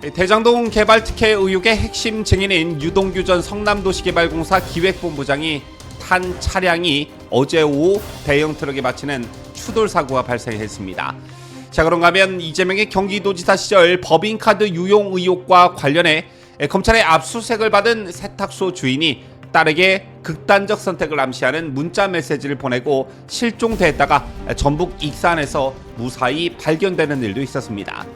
대장동 개발 특혜 의혹의 핵심 증인인 유동규 전 성남도시개발공사 기획본부장이 탄 차량이 어제 오후 대형 트럭에 맞히는 추돌 사고가 발생했습니다. 자, 그런가 하면 이재명의 경기도지사 시절 법인카드 유용 의혹과 관련해 검찰의 압수수색을 받은 세탁소 주인이 딸에게 극단적 선택을 암시하는 문자 메시지를 보내고 실종됐다가 전북 익산에서 무사히 발견되는 일도 있었습니다.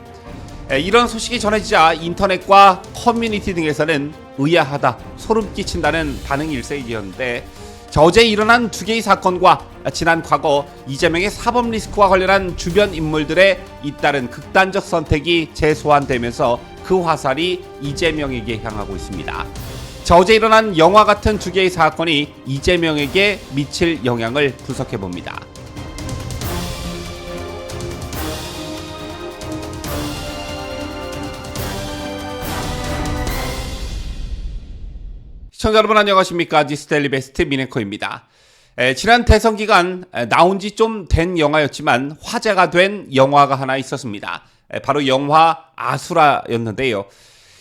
이런 소식이 전해지자 인터넷과 커뮤니티 등에서는 의아하다, 소름 끼친다는 반응이 일색이었는데, 어제 일어난 두 개의 사건과 지난 과거 이재명의 사법 리스크와 관련한 주변 인물들의 잇따른 극단적 선택이 재소환되면서 그 화살이 이재명에게 향하고 있습니다. 자, 어제 일어난 영화 같은 두 개의 사건이 이재명에게 미칠 영향을 분석해봅니다. 시청자 여러분 안녕하십니까? 디스데일리 베스트 미네코입니다. 지난 대선 기간 나온 지 좀 된 영화였지만 화제가 된 영화가 하나 있었습니다. 바로 영화 아수라였는데요.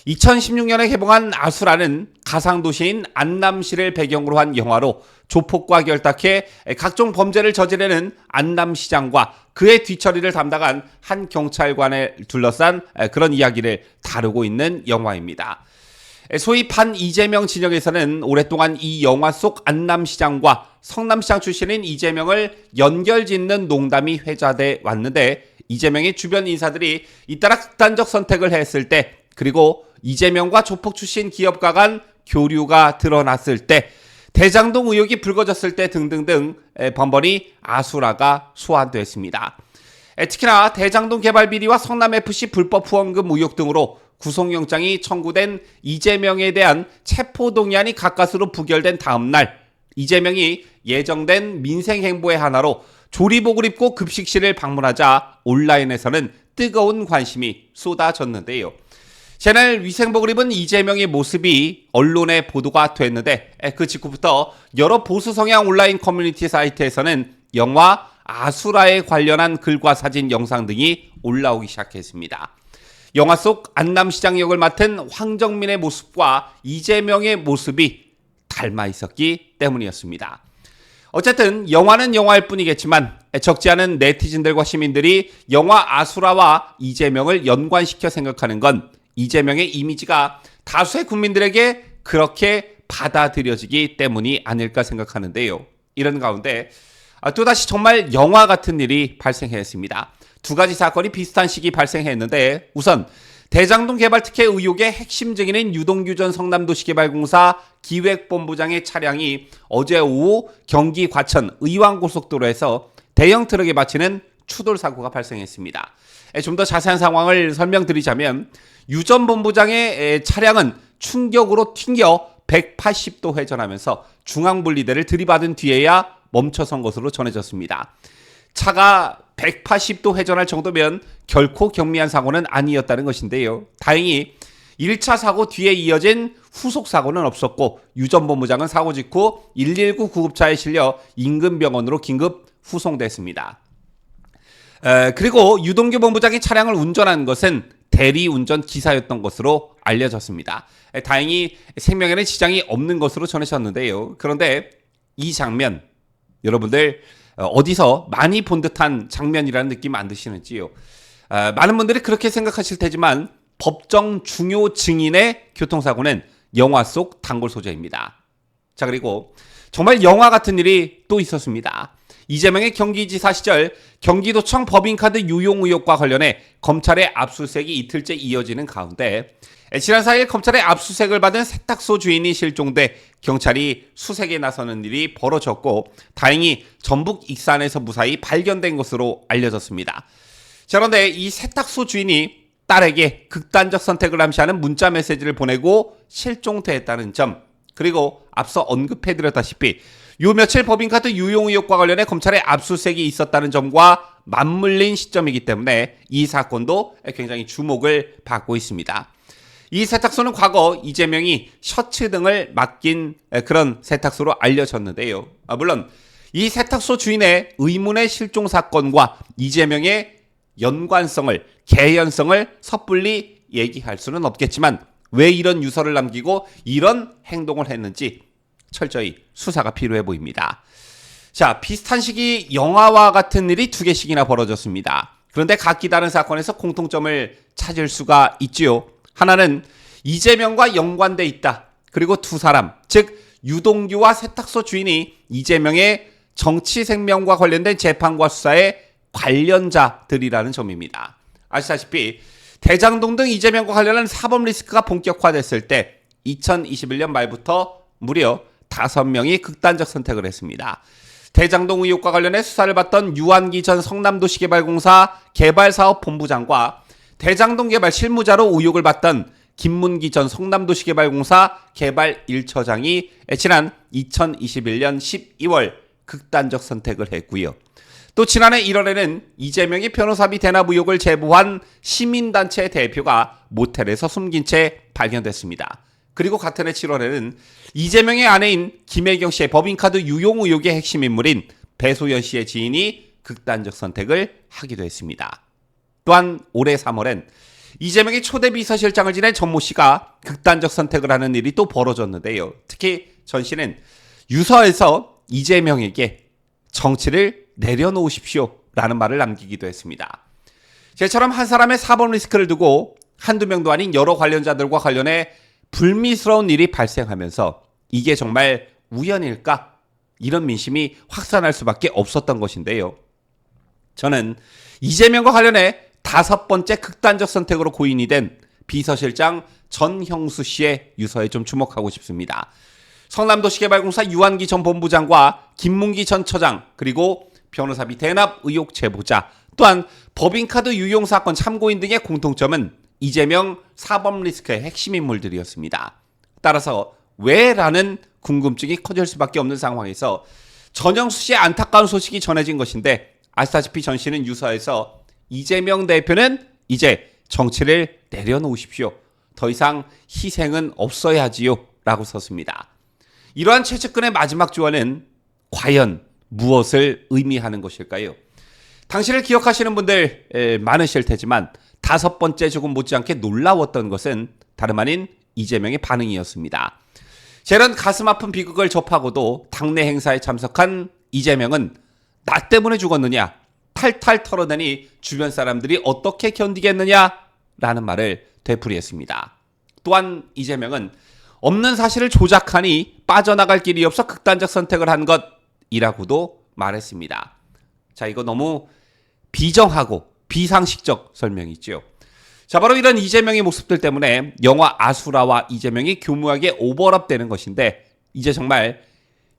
2016년에 개봉한 아수라는 가상도시인 안남시를 배경으로 한 영화로 조폭과 결탁해 각종 범죄를 저지르는 안남시장과 그의 뒤처리를 담당한 한 경찰관을 둘러싼 그런 이야기를 다루고 있는 영화입니다. 소위 반 이재명 진영에서는 오랫동안 이 영화 속 안남시장과 성남시장 출신인 이재명을 연결짓는 농담이 회자돼 왔는데, 이재명의 주변 인사들이 잇따라 극단적 선택을 했을 때, 그리고 이재명과 조폭 출신 기업가 간 교류가 드러났을 때, 대장동 의혹이 불거졌을 때 등등등 번번이 아수라가 소환됐습니다. 특히나 대장동 개발 비리와 성남FC 불법 후원금 의혹 등으로 구속영장이 청구된 이재명에 대한 체포동의안이 가까스로 부결된 다음 날, 이재명이 예정된 민생행보의 하나로 조리복을 입고 급식실을 방문하자 온라인에서는 뜨거운 관심이 쏟아졌는데요. 채널 위생복을 입은 이재명의 모습이 언론에 보도가 됐는데, 그 직후부터 여러 보수 성향 온라인 커뮤니티 사이트에서는 영화 아수라에 관련한 글과 사진, 영상 등이 올라오기 시작했습니다. 영화 속 안남시장 역을 맡은 황정민의 모습과 이재명의 모습이 닮아 있었기 때문이었습니다. 어쨌든 영화는 영화일 뿐이겠지만 적지 않은 네티즌들과 시민들이 영화 아수라와 이재명을 연관시켜 생각하는 건 이재명의 이미지가 다수의 국민들에게 그렇게 받아들여지기 때문이 아닐까 생각하는데요. 이런 가운데 또다시 정말 영화 같은 일이 발생했습니다. 두 가지 사건이 비슷한 시기 발생했는데, 우선 대장동 개발 특혜 의혹의 핵심 증인인 유동규 전 성남도시개발공사 기획본부장의 차량이 어제 오후 경기 과천 의왕고속도로에서 대형 트럭에 맞히는 추돌 사고가 발생했습니다. 좀 더 자세한 상황을 설명드리자면, 유 전 본부장의 차량은 충격으로 튕겨 180도 회전하면서 중앙분리대를 들이받은 뒤에야 멈춰선 것으로 전해졌습니다. 차가 180도 회전할 정도면 결코 경미한 사고는 아니었다는 것인데요. 다행히 1차 사고 뒤에 이어진 후속 사고는 없었고, 유 전 본부장은 사고 직후 119 구급차에 실려 인근 병원으로 긴급 후송됐습니다. 그리고 유동규 본부장이 차량을 운전한 것은 대리운전 기사였던 것으로 알려졌습니다. 다행히 생명에는 지장이 없는 것으로 전해졌는데요. 그런데 이 장면, 여러분들 어디서 많이 본 듯한 장면이라는 느낌 안 드시는지요? 많은 분들이 그렇게 생각하실 테지만 법정 중요 증인의 교통사고는 영화 속 단골 소재입니다. 자, 그리고 정말 영화 같은 일이 또 있었습니다. 이재명의 경기지사 시절 경기도청 법인카드 유용 의혹과 관련해 검찰의 압수수색이 이틀째 이어지는 가운데, 지난 4일 검찰의 압수수색을 받은 세탁소 주인이 실종돼 경찰이 수색에 나서는 일이 벌어졌고, 다행히 전북 익산에서 무사히 발견된 것으로 알려졌습니다. 자, 그런데 이 세탁소 주인이 딸에게 극단적 선택을 암시하는 문자 메시지를 보내고 실종됐다는 점, 그리고 앞서 언급해드렸다시피 요 며칠 법인카드 유용 의혹과 관련해 검찰의 압수수색이 있었다는 점과 맞물린 시점이기 때문에 이 사건도 굉장히 주목을 받고 있습니다. 이 세탁소는 과거 이재명이 셔츠 등을 맡긴 그런 세탁소로 알려졌는데요. 물론 이 세탁소 주인의 의문의 실종 사건과 이재명의 연관성을, 개연성을 섣불리 얘기할 수는 없겠지만 왜 이런 유서를 남기고 이런 행동을 했는지 철저히 수사가 필요해 보입니다. 자, 비슷한 시기 영화와 같은 일이 2개씩이나 벌어졌습니다. 그런데 각기 다른 사건에서 공통점을 찾을 수가 있지요. 하나는 이재명과 연관돼 있다. 그리고 두 사람, 즉 유동규와 세탁소 주인이 이재명의 정치 생명과 관련된 재판과 수사의 관련자들이라는 점입니다. 아시다시피 대장동 등 이재명과 관련한 사법 리스크가 본격화됐을 때 2021년 말부터 무려 5명이 극단적 선택을 했습니다. 대장동 의혹과 관련해 수사를 받던 유한기 전 성남도시개발공사 개발사업본부장과 대장동 개발 실무자로 의혹을 받던 김문기 전 성남도시개발공사 개발 1처장이 지난 2021년 12월 극단적 선택을 했고요. 또 지난해 1월에는 이재명이 변호사비 대납 의혹을 제보한 시민단체 대표가 모텔에서 숨긴 채 발견됐습니다. 그리고 같은 해 7월에는 이재명의 아내인 김혜경 씨의 법인카드 유용 의혹의 핵심 인물인 배소연 씨의 지인이 극단적 선택을 하기도 했습니다. 또한 올해 3월엔 이재명의 초대 비서실장을 지낸 전모 씨가 극단적 선택을 하는 일이 또 벌어졌는데요. 특히 전 씨는 유서에서 이재명에게 정치를 내려놓으십시오 라는 말을 남기기도 했습니다. 제처럼 한 사람의 사법 리스크를 두고 한두 명도 아닌 여러 관련자들과 관련해 불미스러운 일이 발생하면서 이게 정말 우연일까? 이런 민심이 확산할 수밖에 없었던 것인데요. 저는 이재명과 관련해 5번째 극단적 선택으로 고인이 된 비서실장 전형수 씨의 유서에 좀 주목하고 싶습니다. 성남도시개발공사 유한기 전 본부장과 김문기 전 처장, 그리고 변호사비 대납 의혹 제보자, 또한 법인카드 유용 사건 참고인 등의 공통점은 이재명 사법 리스크의 핵심 인물들이었습니다. 따라서 왜라는 궁금증이 커질 수밖에 없는 상황에서 전형수 씨의 안타까운 소식이 전해진 것인데, 아시다시피 전 씨는 유서에서 이재명 대표는 이제 정치를 내려놓으십시오. 더 이상 희생은 없어야지요 라고 썼습니다. 이러한 최측근의 마지막 조언은 과연 무엇을 의미하는 것일까요? 당시를 기억하시는 분들 많으실 테지만 5번째 조금 못지않게 놀라웠던 것은 다름 아닌 이재명의 반응이었습니다. 이런 가슴 아픈 비극을 접하고도 당내 행사에 참석한 이재명은 나 때문에 죽었느냐, 탈탈 털어내니 주변 사람들이 어떻게 견디겠느냐라는 말을 되풀이했습니다. 또한 이재명은 없는 사실을 조작하니 빠져나갈 길이 없어 극단적 선택을 한 것이라고도 말했습니다. 자, 이거 너무 비정하고 비상식적 설명이죠. 자, 바로 이런 이재명의 모습들 때문에 영화 아수라와 이재명이 교묘하게 오버랩되는 것인데, 이제 정말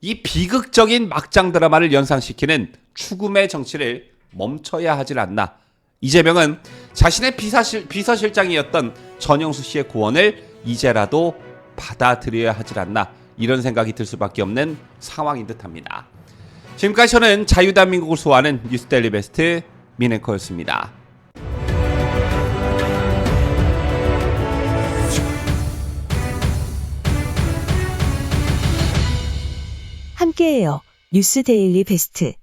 이 비극적인 막장 드라마를 연상시키는 죽음의 정치를 멈춰야 하질 않나. 이재명은 자신의 비서실장이었던 전형수 씨의 고언을 이제라도 받아들여야 하질 않나, 이런 생각이 들 수밖에 없는 상황인 듯합니다. 지금까지 저는 자유대한민국을 소화하는 뉴스데일리 베스트 민앵커였습니다. 함께해요. 뉴스데일리 베스트.